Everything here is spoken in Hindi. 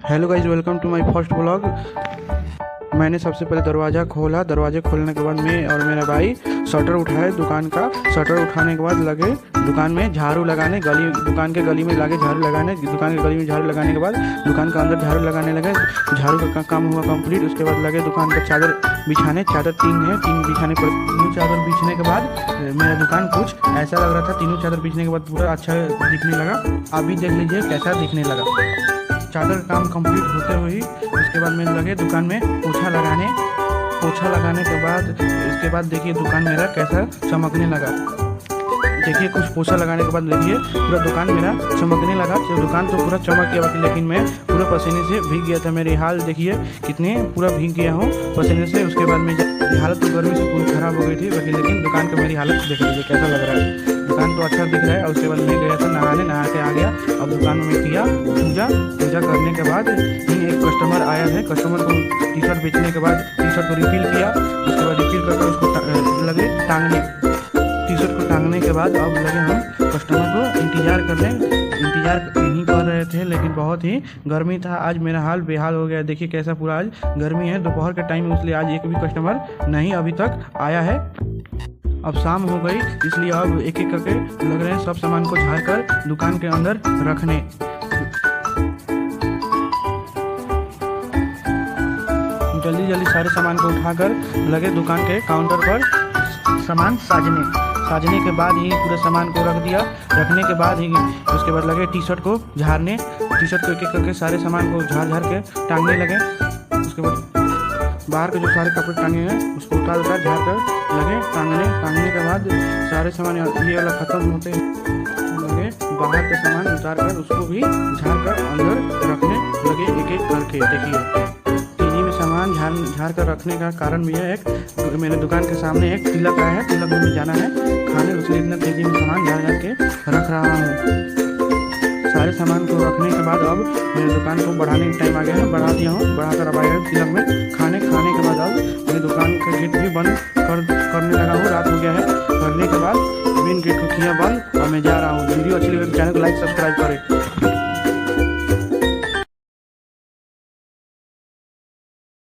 Hello guys, welcome to my first blog. मैंने सबसे पहले दरवाज़ा खोला। दरवाजे खोलने के बाद मैं और मेरा भाई शटर उठाए दुकान का। शटर उठाने के बाद लगे दुकान में झाड़ू लगाने, दुकान के गली में लगे झाड़ू लगाने। दुकान के गली में झाड़ू लगाने के बाद दुकान के अंदर झाड़ू लगाने लगे। झाड़ू का काम हुआ कंप्लीट। उसके बाद लगे दुकान का चादर बिछाने। चादर तीन बिछाने पर तीनों चादर बिछने के बाद मेरा दुकान कुछ ऐसा लग रहा था। तीनों चादर बिछने के बाद पूरा अच्छा दिखने लगा। अभी देख लीजिए कैसा दिखने लगा। चादर का काम कंप्लीट होते हुए उसके बाद मैं लगे दुकान में पोछा लगाने। पोछा लगाने के बाद इसके बाद देखिए दुकान मेरा कैसा चमकने लगा। देखिए कुछ पोछा लगाने के बाद देखिए पूरा दुकान मेरा चमकने लगा। तो दुकान तो पूरा चमक गया बाकी, लेकिन मैं पूरा पसीने से भीग गया था। मेरी हाल देखिए कितने पूरा भीग गया हूँ पसीने से। उसके बाद मेरी हालत तो गर्मी से पूरी ख़राब हो गई थी बाकी, लेकिन दुकान का मेरी हालत देख लीजिए कैसा लग रहा है। दुकान तो अच्छा दिख रहा है। और उसके बाद मैं गया था नहाने, नहा के आ गया। अब दुकान में किया पूजा करने के बाद एक कस्टमर आया है। कस्टमर को टी शर्ट बेचने के बाद टी शर्ट को रिफिल किया। उसके बाद रिफिल करके उसको लगे टांगने। टी शर्ट को टांगने के बाद अब लगे हम कस्टमर को इंतज़ार नहीं कर रहे थे, लेकिन बहुत ही गर्मी था। आज मेरा हाल बेहाल हो गया। देखिए कैसा पूरा आज गर्मी है दोपहर के टाइम में, इसलिए आज एक भी कस्टमर नहीं अभी तक आया है। अब शाम हो गई, इसलिए अब एक एक करके लग रहे हैं सब सामान को झाड़ कर दुकान के अंदर रखने। जल्दी सारे सामान को उठाकर लगे दुकान के काउंटर पर सामान साजने के बाद ही पूरे सामान को रख दिया। रखने के बाद ही उसके बाद लगे टी शर्ट को झाड़ने। टी शर्ट को एक एक करके सारे सामान को झाड़ के टांगने लगे। उसके बाद बाहर के जो सारे कपड़े टांगे हैं उसको उतार झाड़ कर लगे टांगने के बाद सारे सामान ये वाला ख़त्म होते लगे। बाहर के सामान उतार कर उसको भी झाड़ कर अंदर रखने लगे एक एक करके। देखिए तेजी में सामान झाड़ कर रखने का कारण भी है, एक मेरे दुकान के सामने एक तिलक आया है। तिलक में जाना है खाने, उसलिए इतना तेजी में सामान झाड़ के रख रहा हूँ। सारे सामान को रखने के बाद अब मेरे दुकान को बढ़ाने का टाइम आ गया है। बढ़ा दिया हूँ, बढ़ाकर अब आया है तिलक में खाने के बाद अब मेरी दुकान का गेट भी बंद करने लगा हूँ। रात हो गया है। करने के बाद मेन गेट को किया बंद और मैं जा रहा हूँ। वीडियो अच्छी लगे तो चैनल को लाइक सब्सक्राइब करें।